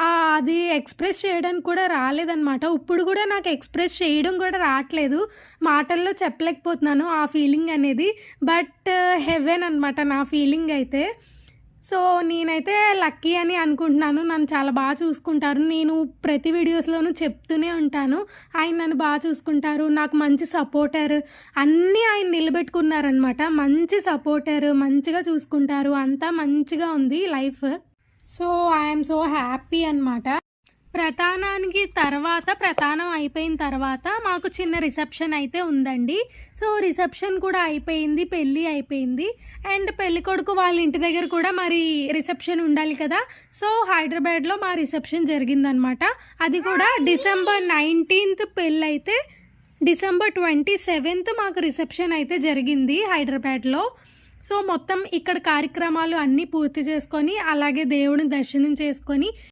అది ఎక్స్‌ప్రెస్ చేయడానికి కూడా రాలేదనమాట. ఇప్పుడు గూడా నాకు ఎక్స్‌ప్రెస్ చేయడం గూడా రాట్లేదు. మాటల్లో చెప్పలేకపోతున్నాను ఆ ఫీలింగ్ అనేది. బట్ హెవెన్ అనమాట నా ఫీలింగ్ అయితే. సో, నేనైతే లక్కీ అని అనుకుంటున్నాను. నన్ను చాలా చూసుకుంటారు. నేను ప్రతి వీడియోస్‌లోనూ చెప్తూనే ఉంటాను. ఆయన నన్ను చూసుకుంటారు. నాకు మంచి సపోర్టర్ అన్నీ ఆయన నిలబెట్టుకున్నారనమాట. మంచి సపోర్టర్, మంచిగా చూసుకుంటారు. అంతా మంచిగా ఉంది life. So, I'm so happy అనమాట. ప్రతానం అయిపోయిన తర్వాత మాకు చిన్న రిసెప్షన్ అయితే ఉందండి. సో, రిసెప్షన్ కూడా అయిపోయింది. పెళ్లి అయిపోయింది. అండ్ పెళ్ళికొడుకు వాళ్ళ ఇంటి దగ్గర కూడా మరి రిసెప్షన్ ఉండాలి కదా! సో, హైదరాబాద్‌లో మా రిసెప్షన్ జరిగిందనమాట. అది కూడా డిసెంబర్ 19థ్ పెళ్ళైతే డిసెంబర్ 27థ్ మాకు రిసెప్షన్ అయితే జరిగింది హైదరాబాద్‌లో. సో, మొత్తం ఇక్కడ కార్యక్రమాలు అన్నీ పూర్తి చేసుకొని, అలాగే దేవుడిని దర్శనం చేసుకొని